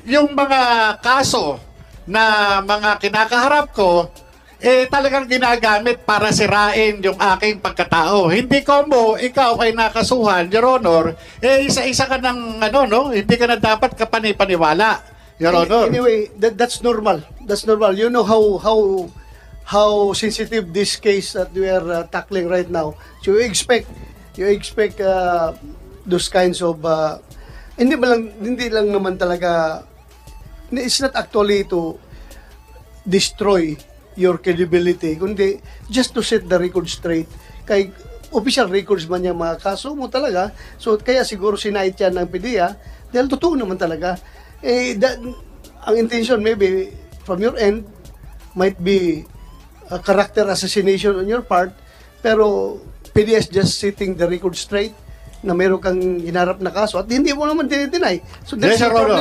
Yung mga kaso na mga kinakaharap ko, talagang ginagamit para sirain yung aking pagkatao. Hindi ko mo, ikaw ay nakasuhan, Your Honor, isa-isa ka ng, hindi ka na dapat kapanipaniwala, Your Honor. Anyway, that's normal. That's normal. You know how sensitive this case that we are tackling right now. So you expect those kinds of hindi lang naman talaga, it's not actually to destroy your credibility, kundi just to set the record straight. Kay official records man yung mga kaso mo talaga, so kaya siguro sinait yan ng PDEA dahil totoo naman talaga. Ang intention maybe from your end might be a character assassination on your part, pero PDEA is just setting the record straight na meron kang hinarap na kaso at hindi mo naman dinideny. So Yes, Your Honor.